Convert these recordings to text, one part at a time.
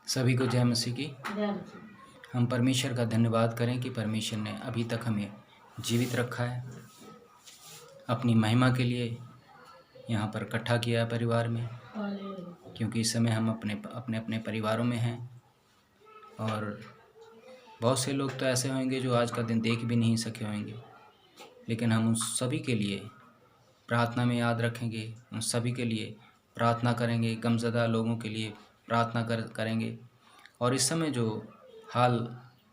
सभी को जय मसीह की। हम परमेश्वर का धन्यवाद करें कि परमेश्वर ने अभी तक हमें जीवित रखा है, अपनी महिमा के लिए यहाँ पर इकट्ठा किया है परिवार में, क्योंकि इस समय हम अपने अपने परिवारों में हैं। और बहुत से लोग तो ऐसे होंगे जो आज का दिन देख भी नहीं सके होंगे, लेकिन हम उन सभी के लिए प्रार्थना में याद रखेंगे, उन सभी के लिए प्रार्थना करेंगे, गमज़दा लोगों के लिए प्रार्थना करेंगे। और इस समय जो हाल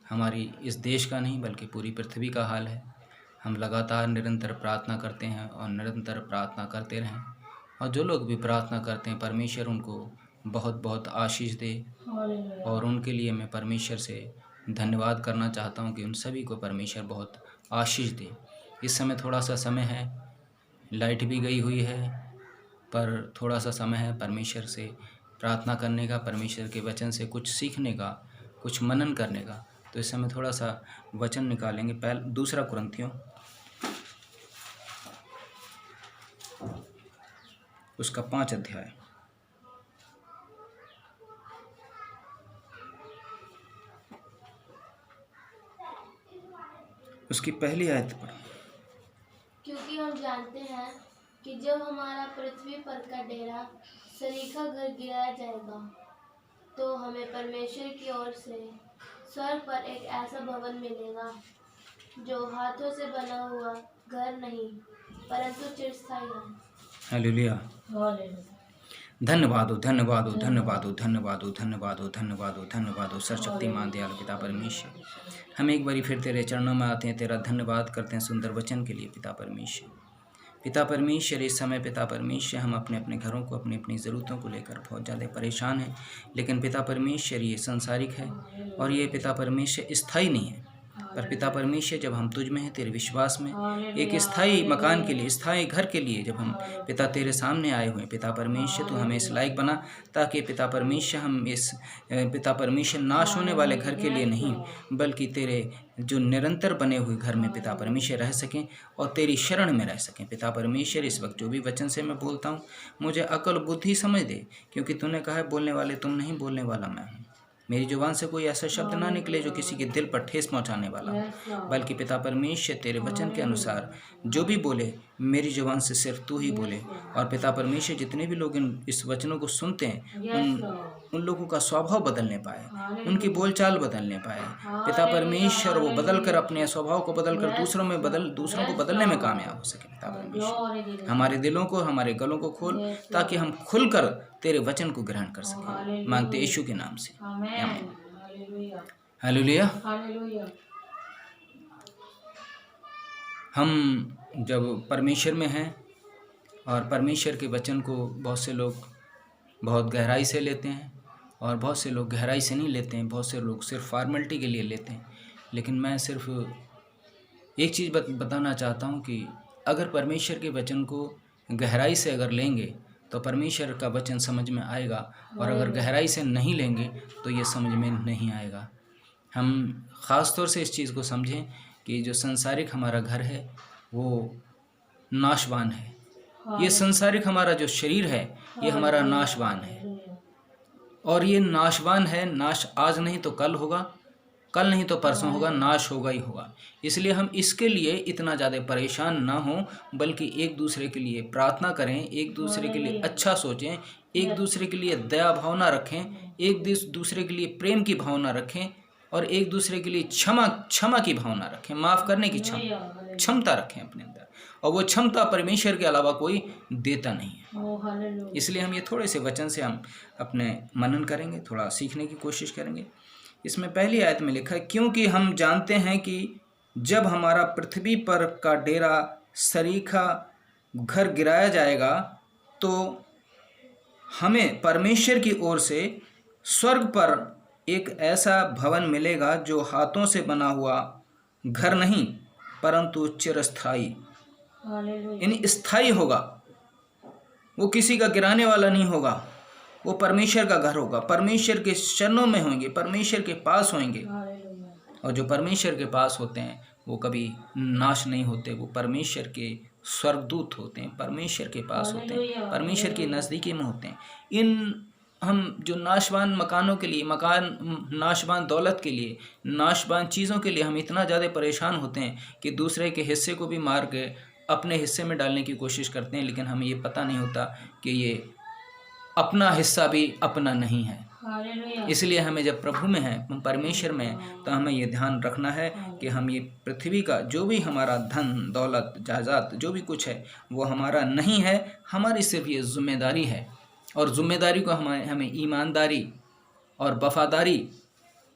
हमारी इस देश का नहीं बल्कि पूरी पृथ्वी का हाल है, हम लगातार निरंतर प्रार्थना करते हैं और निरंतर प्रार्थना करते रहें। और जो लोग भी प्रार्थना करते हैं, परमेश्वर उनको बहुत बहुत आशीष दे। और उनके लिए मैं परमेश्वर से धन्यवाद करना चाहता हूं कि उन सभी को परमेश्वर बहुत आशीष दे। इस समय थोड़ा सा समय है, लाइट भी गई हुई है, पर थोड़ा सा समय है परमेश्वर से प्रार्थना करने का, परमेश्वर के वचन से कुछ सीखने का, कुछ मनन करने का। तो इस समय थोड़ा सा वचन निकालेंगे। पहले 2 कुरिन्थियों उसका 5 अध्याय, उसकी पहली आयत पर। क्योंकि हम जानते हैं कि जब हमारा पृथ्वी पर का डेरा सरीखा घर गिराया जाएगा, तो हमें परमेश्वर की ओर से स्वर्ग पर एक ऐसा भवन मिलेगा जो हाथों से बना हुआ घर नहीं परंतु चिरस्थायी है। हालेलुया। धन्यवाद हो, धन्यवाद हो, धन्यवाद हो, धन्यवाद हो, धन्यवाद हो, धन्यवाद हो, धन्यवाद हो सर्वशक्तिमान दयालु पिता परमेश्वर। हम एक बारी फिर तेरे चरणों में आते हैं, तेरा धन्यवाद करते हैं सुंदर वचन के लिए पिता परमेश्वर। पिता परमेश्वर, इस समय पिता परमेश्वर हम अपने अपने घरों को, अपनी अपनी ज़रूरतों को लेकर बहुत ज़्यादा परेशान हैं। लेकिन पिता परमेश्वर ये सांसारिक है और ये पिता परमेश्वर स्थायी नहीं है। पर पिता परमेश्वर, जब हम तुझ में हैं, तेरे विश्वास में, एक स्थायी मकान के लिए, स्थायी घर के लिए जब हम पिता तेरे सामने आए हुए हैं, पिता परमेश्वर तो हमें इस लायक बना ताकि पिता परमेश्वर हम इस पिता परमेश्वर नाश होने वाले घर के लिए नहीं, बल्कि तेरे जो निरंतर बने हुए घर में पिता परमेश्वर रह सकें और तेरी शरण में रह सकें। पिता परमेश्वर, इस वक्त जो भी वचन से मैं बोलता हूँ, मुझे अकल बुद्धि समझ दे, क्योंकि तूने कहा है बोलने वाले तुम नहीं, बोलने वाला मैं हूँ। मेरी जुबान से कोई ऐसा शब्द ना निकले जो किसी के दिल पर ठेस पहुंचाने वाला हो, बल्कि पिता परमेश्वर तेरे वचन के अनुसार जो भी बोले, मेरी जुबान से सिर्फ तू ही बोले। और पिता परमेश्वर, जितने भी लोग इस वचनों को सुनते हैं, उन लोगों का स्वभाव बदलने पाए, उनकी बोलचाल बदलने पाए। पिता परमेश्वर वो बदल कर, अपने स्वभाव को बदल कर दूसरों को बदलने में कामयाब हो सके। पिता परमेश्वर, हमारे दिलों को, हमारे गलों को खोल, ताकि हम खुलकर तेरे वचन को ग्रहण कर सकें। मांगते यीशु के नाम से, आमीन। हालेलुया। हम जब परमेश्वर में हैं और परमेश्वर के वचन को बहुत से लोग बहुत गहराई से लेते हैं और बहुत से लोग गहराई से नहीं लेते हैं, बहुत से लोग सिर्फ फॉर्मेलिटी के लिए लेते हैं। लेकिन मैं सिर्फ एक चीज़ बताना चाहता हूँ कि अगर परमेश्वर के वचन को गहराई से अगर लेंगे तो परमेश्वर का वचन समझ में आएगा, और अगर गहराई से नहीं लेंगे तो ये समझ में नहीं आएगा। हम ख़ास तौर से इस चीज़ को समझें कि जो संसारिक हमारा घर है वो नाशवान है। ये संसारिक हमारा जो शरीर है ये हमारा नाशवान है, और ये नाशवान है। नाश आज नहीं तो कल होगा, कल नहीं तो परसों होगा, नाश होगा ही होगा। इसलिए हम इसके लिए इतना ज़्यादा परेशान ना हों, बल्कि एक दूसरे के लिए प्रार्थना करें, एक दूसरे के लिए अच्छा सोचें, एक दूसरे के लिए दया भावना रखें, एक दूसरे के लिए प्रेम की भावना रखें, और एक दूसरे के लिए क्षमा की भावना रखें, माफ़ करने की क्षमता रखें अपने अंदर। और वो क्षमता परमेश्वर के अलावा कोई देता नहीं है। इसलिए हम ये थोड़े से वचन से हम अपने मनन करेंगे, थोड़ा सीखने की कोशिश करेंगे। इसमें पहली आयत में लिखा है, क्योंकि हम जानते हैं कि जब हमारा पृथ्वी पर का डेरा सरीखा घर गिराया जाएगा, तो हमें परमेश्वर की ओर से स्वर्ग पर एक ऐसा भवन मिलेगा जो हाथों से बना हुआ घर नहीं परंतु चिरस्थायी, यानी स्थायी होगा। वो किसी का गिराने वाला नहीं होगा, वो परमेश्वर का घर होगा। परमेश्वर के चरणों में होंगे, परमेश्वर के पास होंगे। और जो परमेश्वर के पास होते हैं वो कभी नाश नहीं होते, वो परमेश्वर के स्वर्गदूत होते हैं, परमेश्वर के पास होते हैं, परमेश्वर की नज़दीकी में होते हैं। इन हम जो नाशवान मकानों के लिए, नाशवान दौलत के लिए, नाशवान चीज़ों के लिए हम इतना ज़्यादा परेशान होते हैं कि दूसरे के हिस्से को भी मार के अपने हिस्से में डालने की कोशिश करते हैं, लेकिन हमें ये पता नहीं होता कि ये अपना हिस्सा भी अपना नहीं है। इसलिए हमें जब प्रभु में है, परमेश्वर में है, तो हमें ये ध्यान रखना है कि हम ये पृथ्वी का जो भी हमारा धन दौलत जायदाद जो भी कुछ है वो हमारा नहीं है, हमारी सिर्फ ये जिम्मेदारी है। और जिम्मेदारी को हमें ईमानदारी और वफादारी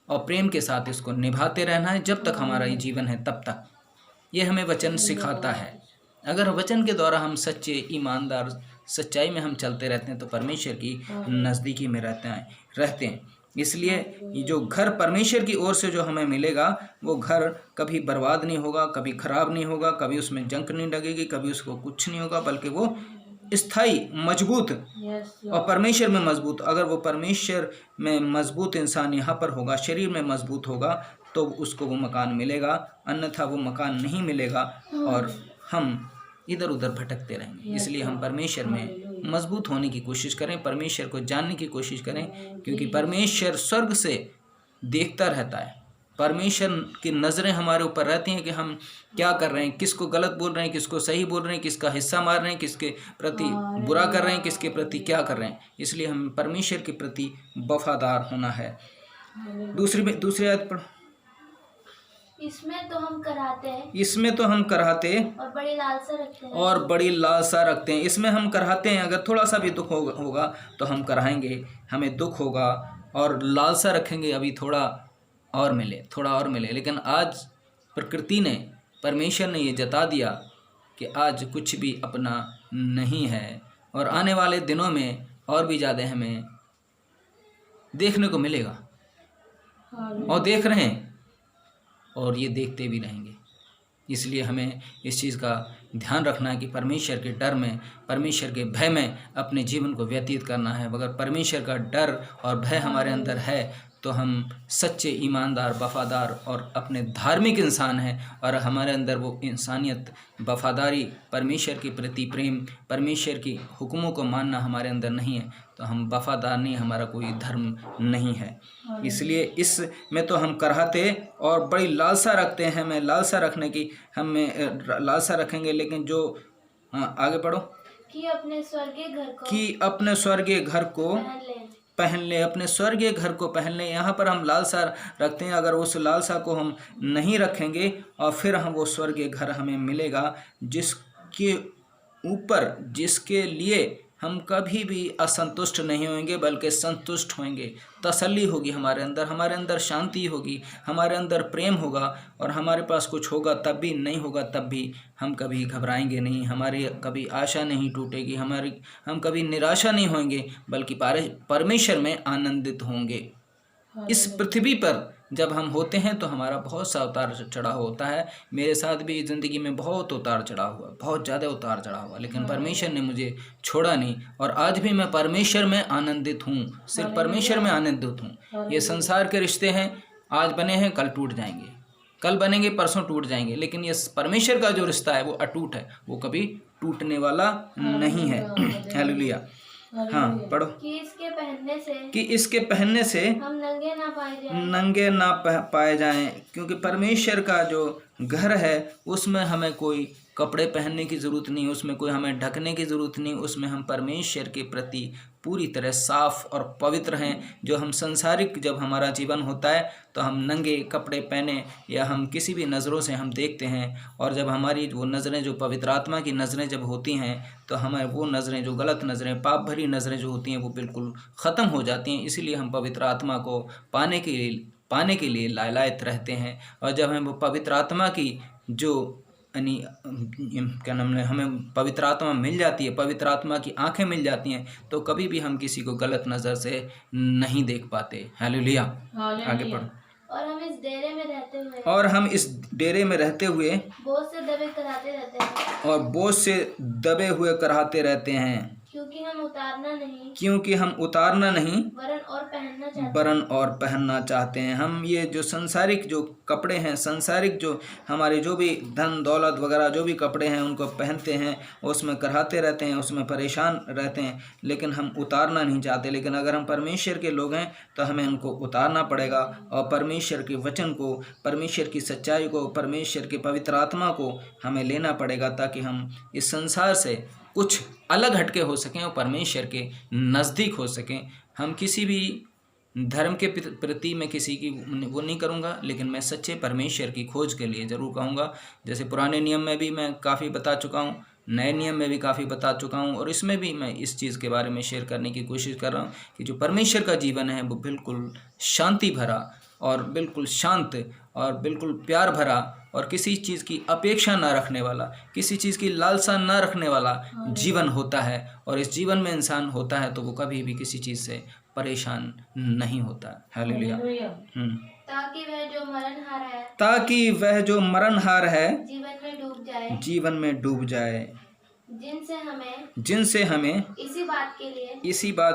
और प्रेम के साथ इसको निभाते रहना है जब तक हमारा ये जीवन है तब तक। ये हमें वचन सिखाता है। अगर वचन के द्वारा हम सच्चे ईमानदार सच्चाई में हम चलते रहते हैं तो परमेश्वर की नज़दीकी में रहते हैं। इसलिए ये जो घर परमेश्वर की ओर से जो हमें मिलेगा वो घर कभी बर्बाद नहीं होगा, कभी ख़राब नहीं होगा, कभी उसमें जंक नहीं लगेगी, कभी उसको कुछ नहीं होगा, बल्कि वो स्थायी मजबूत और परमेश्वर में मजबूत। अगर वो परमेश्वर में मजबूत इंसान यहाँ पर होगा, शरीर में मजबूत होगा, तो उसको वो मकान मिलेगा, अन्यथा वो मकान नहीं मिलेगा और हम इधर उधर भटकते रहेंगे। इसलिए हम परमेश्वर में मजबूत होने की कोशिश करें, परमेश्वर को जानने की कोशिश करें, क्योंकि परमेश्वर स्वर्ग से देखता रहता है। परमेश्वर की नज़रें हमारे ऊपर रहती हैं कि हम क्या कर रहे हैं, किसको गलत बोल रहे हैं, किसको सही बोल रहे हैं, किसका हिस्सा मार रहे हैं, किसके प्रति बुरा कर रहे हैं, किसके प्रति क्या कर रहे हैं। इसलिए हम परमेश्वर के प्रति वफादार होना है। दूसरी आयत पढ़ो। इसमें तो हम कराहते हैं, इसमें तो हम कराहते और बड़ी लालसा रखते हैं, और बड़ी लालसा रखते हैं। इसमें हम कराहते हैं, अगर थोड़ा सा भी दुख होगा तो हम कराएंगे, हमें दुख होगा और लालसा रखेंगे अभी थोड़ा और मिले, थोड़ा और मिले। लेकिन आज प्रकृति ने, परमेश्वर ने ये जता दिया कि आज कुछ भी अपना नहीं है और आने वाले दिनों में और भी ज़्यादा हमें देखने को मिलेगा और देख रहे हैं और ये देखते भी रहेंगे। इसलिए हमें इस चीज़ का ध्यान रखना है कि परमेश्वर के डर में, परमेश्वर के भय में अपने जीवन को व्यतीत करना है। अगर परमेश्वर का डर और भय हमारे अंदर है तो हम सच्चे ईमानदार वफादार और अपने धार्मिक इंसान हैं, और हमारे अंदर वो इंसानियत, वफादारी, परमेश्वर के प्रति प्रेम, परमेश्वर की हुक्मों को मानना हमारे अंदर नहीं है, तो हम वफादार नहीं, हमारा कोई धर्म नहीं है। इसलिए इसमें तो हम कराहते और बड़ी लालसा रखते हैं। हमें लालसा रखने की, हमें लालसा रखेंगे, लेकिन जो आगे पढ़ो कि अपने स्वर्गीय घर को पहन ले, अपने स्वर्गीय घर को पहन ले। यहाँ पर हम लालसा रखते हैं। अगर उस लालसा को हम नहीं रखेंगे और फिर हम वो स्वर्गीय घर हमें मिलेगा जिसके ऊपर, जिसके लिए हम कभी भी असंतुष्ट नहीं होंगे बल्कि संतुष्ट होंगे। तसल्ली होगी हमारे अंदर शांति होगी, हमारे अंदर प्रेम होगा, और हमारे पास कुछ होगा तब भी, नहीं होगा तब भी हम कभी घबराएंगे नहीं, हमारी कभी आशा नहीं टूटेगी, हम कभी निराशा नहीं होंगे, बल्कि परमेश्वर में आनंदित होंगे। इस पृथ्वी पर जब हम होते हैं तो हमारा बहुत सा उतार चढ़ाव होता है। मेरे साथ भी ज़िंदगी में बहुत उतार चढ़ाव हुआ, बहुत ज़्यादा उतार चढ़ाव हुआ, लेकिन परमेश्वर ने मुझे छोड़ा नहीं, और आज भी मैं परमेश्वर में आनंदित हूँ, सिर्फ परमेश्वर में आनंदित हूँ। ये संसार के रिश्ते हैं, आज बने हैं कल टूट जाएंगे, कल बनेंगे परसों टूट जाएंगे, लेकिन ये परमेश्वर का जो रिश्ता है वो अटूट है, वो कभी टूटने वाला नहीं है। हालेलुया। हाँ पढ़ो। कि इसके पहनने से हम नंगे ना पाए जाएं, क्योंकि परमेश्वर का जो घर है उसमें हमें कोई कपड़े पहनने की ज़रूरत नहीं, उसमें कोई हमें ढकने की ज़रूरत नहीं, उसमें हम परमेश्वर के प्रति पूरी तरह साफ और पवित्र हैं। जो हम संसारिक जब हमारा जीवन होता है तो हम नंगे कपड़े पहने या हम किसी भी नज़रों से हम देखते हैं, और जब हमारी वो नज़रें, जो पवित्र आत्मा की नज़रें जब होती हैं तो हमें वो नज़रें, जो गलत नज़रें, पाप भरी नज़रें जो होती हैं वो बिल्कुल ख़त्म हो जाती हैं। इसीलिए हम पवित्र आत्मा को पाने के लिए लालायत रहते हैं, और जब हम वो पवित्र आत्मा की जो क्या नाम है, हमें पवित्र आत्मा मिल जाती है, पवित्र आत्मा की आंखें मिल जाती हैं, तो कभी भी हम किसी को गलत नज़र से नहीं देख पाते। हालेलुया। आगे पढ़ो। और हम इस डेरे में रहते हुए बोझ से दबे हुए कराहते रहते हैं, क्योंकि हम उतारना नहीं क्योंकि हम उतारना नहीं वरन और पहनना चाहते चाहते हैं। हम ये जो संसारिक जो कपड़े हैं, संसारिक जो हमारे जो भी धन दौलत वगैरह जो भी कपड़े हैं उनको पहनते हैं, उसमें कराहते रहते हैं, उसमें परेशान रहते हैं, लेकिन हम उतारना नहीं चाहते। लेकिन अगर हम परमेश्वर के लोग हैं तो हमें उनको उतारना पड़ेगा और परमेश्वर के वचन को, परमेश्वर की सच्चाई को, परमेश्वर के पवित्र आत्मा को हमें लेना पड़ेगा, ताकि हम इस संसार से कुछ अलग हटके हो सकें और परमेश्वर के नज़दीक हो सकें। हम किसी भी धर्म के प्रति मैं किसी की वो नहीं करूँगा, लेकिन मैं सच्चे परमेश्वर की खोज के लिए ज़रूर कहूँगा। जैसे पुराने नियम में भी मैं काफ़ी बता चुका हूँ, नए नियम में भी काफ़ी बता चुका हूँ, और इसमें भी मैं इस चीज़ के बारे में शेयर करने की कोशिश कर रहा हूँ कि जो परमेश्वर का जीवन है वो बिल्कुल शांति भरा और बिल्कुल शांत और बिल्कुल प्यार भरा और किसी चीज़ की अपेक्षा ना रखने वाला, किसी चीज़ की लालसा ना रखने वाला जीवन होता है। और इस जीवन में इंसान होता है तो वो कभी भी किसी चीज़ से परेशान नहीं होता। हालेलुया। ताकि वह जो मरणहार है जीवन में डूब जाए, जिनसे हमें इसी बात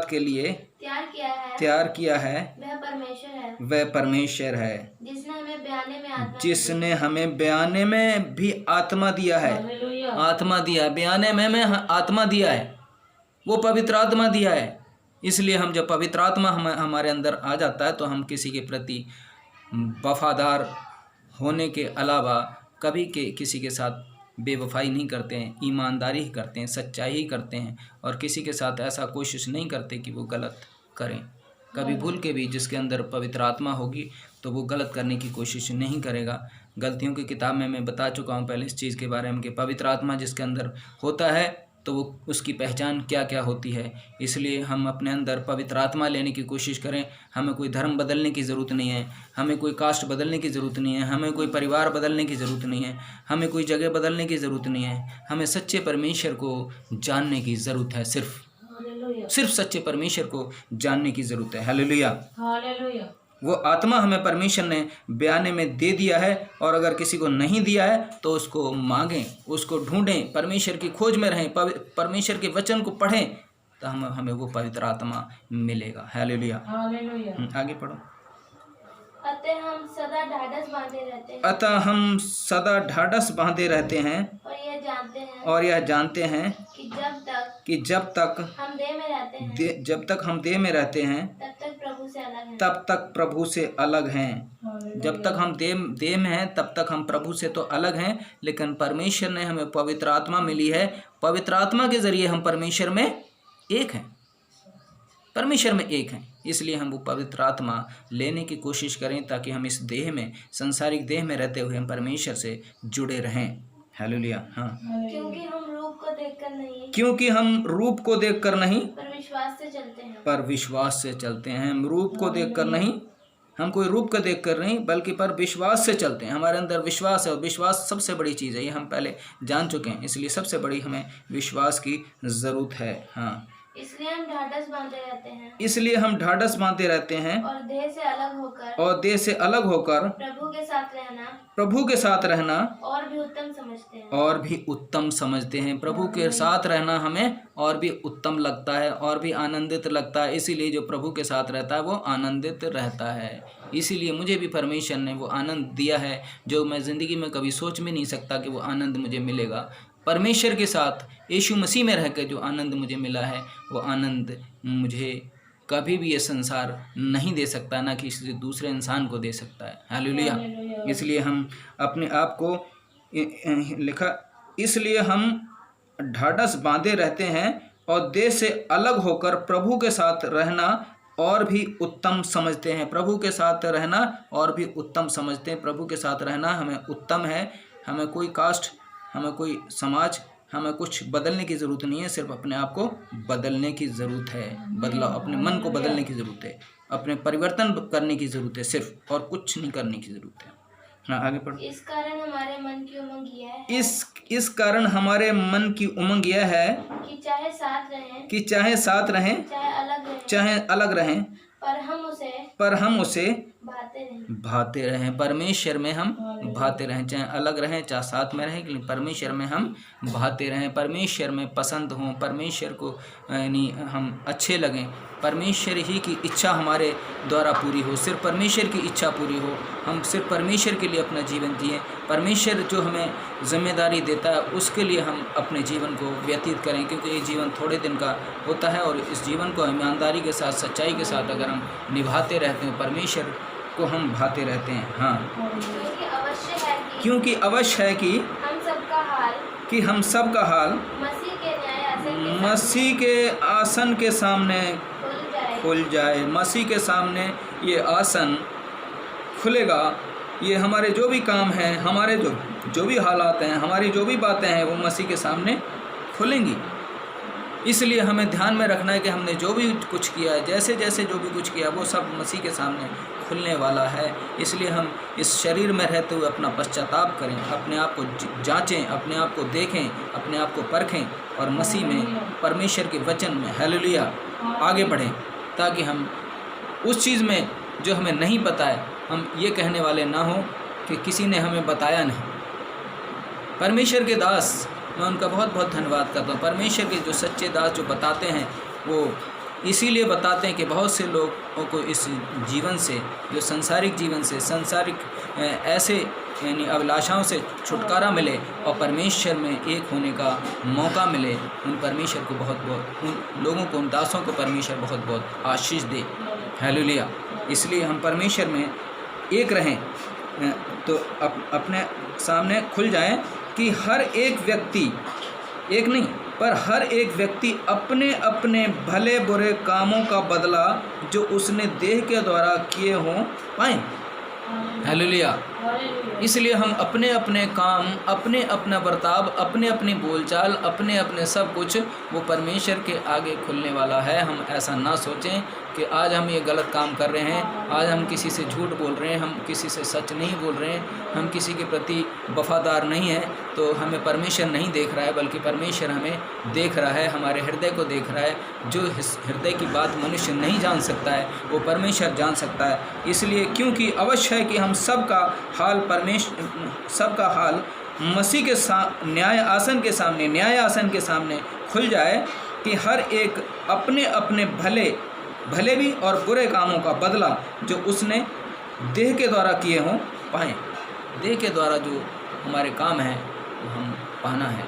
के लिए तैयार किया है वह परमेश्वर है, जिसने हमें बयाने में भी आत्मा दिया है। आत्मा दिया, बयाने में आत्मा दिया है, वो पवित्र आत्मा दिया है। इसलिए हम जब पवित्र आत्मा हमारे अंदर आ जाता है तो हम किसी के प्रति वफादार होने के अलावा कभी किसी के साथ बेवफाई नहीं करते हैं, ईमानदारी ही करते हैं, सच्चाई ही करते हैं, और किसी के साथ ऐसा कोशिश नहीं करते कि वो गलत करें। कभी भूल के भी जिसके अंदर पवित्र आत्मा होगी तो वो गलत करने की कोशिश नहीं करेगा। गलतियों की किताब में मैं बता चुका हूँ पहले इस चीज़ के बारे में कि पवित्र आत्मा जिसके अंदर होता है तो वो उसकी पहचान क्या क्या होती है। इसलिए हम अपने अंदर पवित्र आत्मा लेने की कोशिश करें। हमें कोई धर्म बदलने की ज़रूरत नहीं है, हमें कोई कास्ट बदलने की ज़रूरत नहीं है, हमें कोई परिवार बदलने की ज़रूरत नहीं है, हमें कोई जगह बदलने की ज़रूरत नहीं है। हमें सच्चे परमेश्वर को जानने की ज़रूरत है, सिर्फ सच्चे परमेश्वर को जानने की ज़रूरत है। हालेलुया। वो आत्मा हमें परमेश्वर ने बयाने में दे दिया है, और अगर किसी को नहीं दिया है तो उसको मांगें, उसको ढूंढें, परमेश्वर की खोज में रहें, परमेश्वर के वचन को पढ़ें, तो हमें वो पवित्र आत्मा मिलेगा। हालेलुया। आगे पढ़ो। अतः हम सदा ढाढ़स बांधे रहते हैं और यह जानते हैं कि जब तक हम देह में रहते हैं तब तक प्रभु से अलग हैं। जब तक हम देह में हैं तब तक हम प्रभु से तो अलग हैं, लेकिन परमेश्वर ने हमें पवित्र आत्मा मिली है। पवित्र आत्मा के जरिए हम परमेश्वर में एक हैं, परमेश्वर में एक हैं। इसलिए हम वो पवित्र आत्मा लेने की कोशिश करें ताकि हम इस देह में, संसारिक देह में रहते हुए हम परमेश्वर से जुड़े रहें। हालेलुया। हाँ, क्योंकि हम रूप को देखकर नहीं पर विश्वास से चलते हैं। हम रूप को देखकर नहीं, हम कोई रूप को देखकर नहीं, बल्कि पर विश्वास से चलते हैं। हमारे अंदर विश्वास है, और विश्वास सबसे बड़ी चीज़ है, ये हम पहले जान चुके हैं। इसलिए सबसे बड़ी हमें विश्वास की ज़रूरत है। हाँ, इसलिए हम ढाढ़स बांधे रहते हैं और देह से अलग होकर प्रभु के साथ रहना और भी उत्तम समझते हैं। प्रभु के साथ रहना हमें और भी उत्तम लगता है और भी आनंदित लगता है। इसीलिए जो प्रभु के साथ रहता है वो आनंदित रहता है। इसीलिए मुझे भी परमेश्वर ने वो आनंद दिया है जो मैं ज़िंदगी में कभी सोच भी नहीं सकता कि वो आनंद मुझे मिलेगा। परमेश्वर के साथ यीशु मसीह में रहकर जो आनंद मुझे मिला है वो आनंद मुझे कभी भी ये संसार नहीं दे सकता, ना कि किसी दूसरे इंसान को दे सकता है। हालेलुया। इसलिए हम अपने आप को इसलिए हम ढाढ़स बांधे रहते हैं और देह से अलग होकर प्रभु के साथ रहना और भी उत्तम समझते हैं। प्रभु के साथ रहना और भी उत्तम समझते हैं। प्रभु के साथ रहना हमें उत्तम है। हमें कोई कास्ट, हमें कोई समाज, हमें कुछ बदलने की ज़रूरत नहीं है, सिर्फ अपने आप को बदलने की ज़रूरत है। बदलाव, अपने मन को बदलने की ज़रूरत है, अपने परिवर्तन करने की ज़रूरत है सिर्फ, और कुछ नहीं करने की ज़रूरत है। हाँ, आगे पढ़ो। इस कारण हमारे मन की उमंग यह है कि चाहे साथ रहें चाहे अलग रहें, पर हम उसे भाते रहें। परमेश्वर में हम भाते रहें, चाहे अलग रहें चाहे साथ में रहें, लेकिन परमेश्वर में हम भाते रहें। परमेश्वर में पसंद हों, परमेश्वर को यानी हम अच्छे लगें, परमेश्वर ही की इच्छा हमारे द्वारा पूरी हो, सिर्फ परमेश्वर की इच्छा पूरी हो, हम सिर्फ परमेश्वर के लिए अपना जीवन जिएं। परमेश्वर जो हमें जिम्मेदारी देता है उसके लिए हम अपने जीवन को व्यतीत करें, क्योंकि ये जीवन थोड़े दिन का होता है और इस जीवन को ईमानदारी के साथ, सच्चाई के साथ अगर हम निभाते रहते हैं, परमेश्वर को हम भाते रहते हैं। हाँ, क्योंकि अवश्य है कि हम सब का हाल मसीह के आसन के सामने खुल जाए। मसीह के सामने ये आसन खुलेगा। ये हमारे जो भी काम हैं, हमारे जो भी हालात हैं, हमारी जो भी बातें हैं, वो मसीह के सामने खुलेंगी। इसलिए हमें ध्यान में रखना है कि हमने जो भी कुछ किया, जैसे जैसे जो भी कुछ किया, वो सब मसीह के सामने खुलने वाला है। इसलिए हम इस शरीर में रहते हुए अपना पश्चाताप करें, अपने आप को जांचें, अपने आप को देखें, अपने आप को परखें और मसीह में, परमेश्वर के वचन में, हालेलुया, आगे बढ़ें, ताकि हम उस चीज़ में जो हमें नहीं पता है, हम ये कहने वाले ना हो कि किसी ने हमें बताया नहीं। परमेश्वर के दास, मैं उनका बहुत बहुत धन्यवाद करता हूँ। परमेश्वर के जो सच्चे दास जो बताते हैं, वो इसीलिए बताते हैं कि बहुत से लोगों को इस जीवन से, जो संसारिक जीवन से, सांसारिक ऐसे यानी अभिलाषाओं से छुटकारा मिले और परमेश्वर में एक होने का मौका मिले। उन परमेश्वर को बहुत बहुत, उन लोगों को, उन दासों को परमेश्वर बहुत बहुत आशीष दे। हालेलुया। इसलिए हम परमेश्वर में एक रहें, तो अपने सामने खुल जाए कि हर एक व्यक्ति, एक नहीं पर हर एक व्यक्ति अपने अपने भले बुरे कामों का बदला जो उसने देह के द्वारा किए हों पाएं। हालेलुया। इसलिए हम अपने अपने काम, अपने अपना बर्ताव, अपने अपनी बोलचाल, अपने अपने सब कुछ वो परमेश्वर के आगे खुलने वाला है। हम ऐसा ना सोचें कि आज हम ये गलत काम कर रहे हैं, आज हम किसी से झूठ बोल रहे हैं, हम किसी से सच नहीं बोल रहे हैं, हम किसी के प्रति वफादार नहीं हैं, तो हमें परमेश्वर नहीं देख रहा है, बल्कि परमेश्वर हमें देख रहा है, हमारे हृदय को देख रहा है। जो हृदय की बात मनुष्य नहीं जान सकता है, वो परमेश्वर जान सकता है। इसलिए क्योंकि अवश्य है कि हम सबका हाल सबका हाल मसीह के न्याय आसन के सामने खुल जाए कि हर एक अपने अपने भले भी और बुरे कामों का बदला जो उसने देह के द्वारा किए हों पाएं। देह के द्वारा जो हमारे काम हैं वो हम पाना है,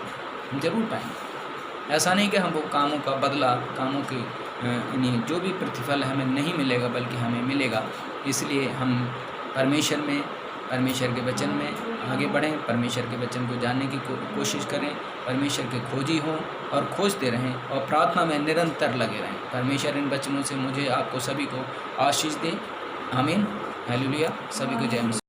हम जरूर पाएंगे। ऐसा नहीं कि हम वो कामों का बदला, कामों की जो भी प्रतिफल हमें नहीं मिलेगा, बल्कि हमें मिलेगा। इसलिए हम परमेश्वर में, परमेश्वर के वचन में आगे बढ़ें, परमेश्वर के वचन को जानने की कोशिश करें, परमेश्वर के खोजी हों और खोजते रहें और प्रार्थना में निरंतर लगे रहें। परमेश्वर इन वचनों से मुझे, आपको सभी को आशीष दे। आमीन। हालेलुया। सभी को जय मसीह।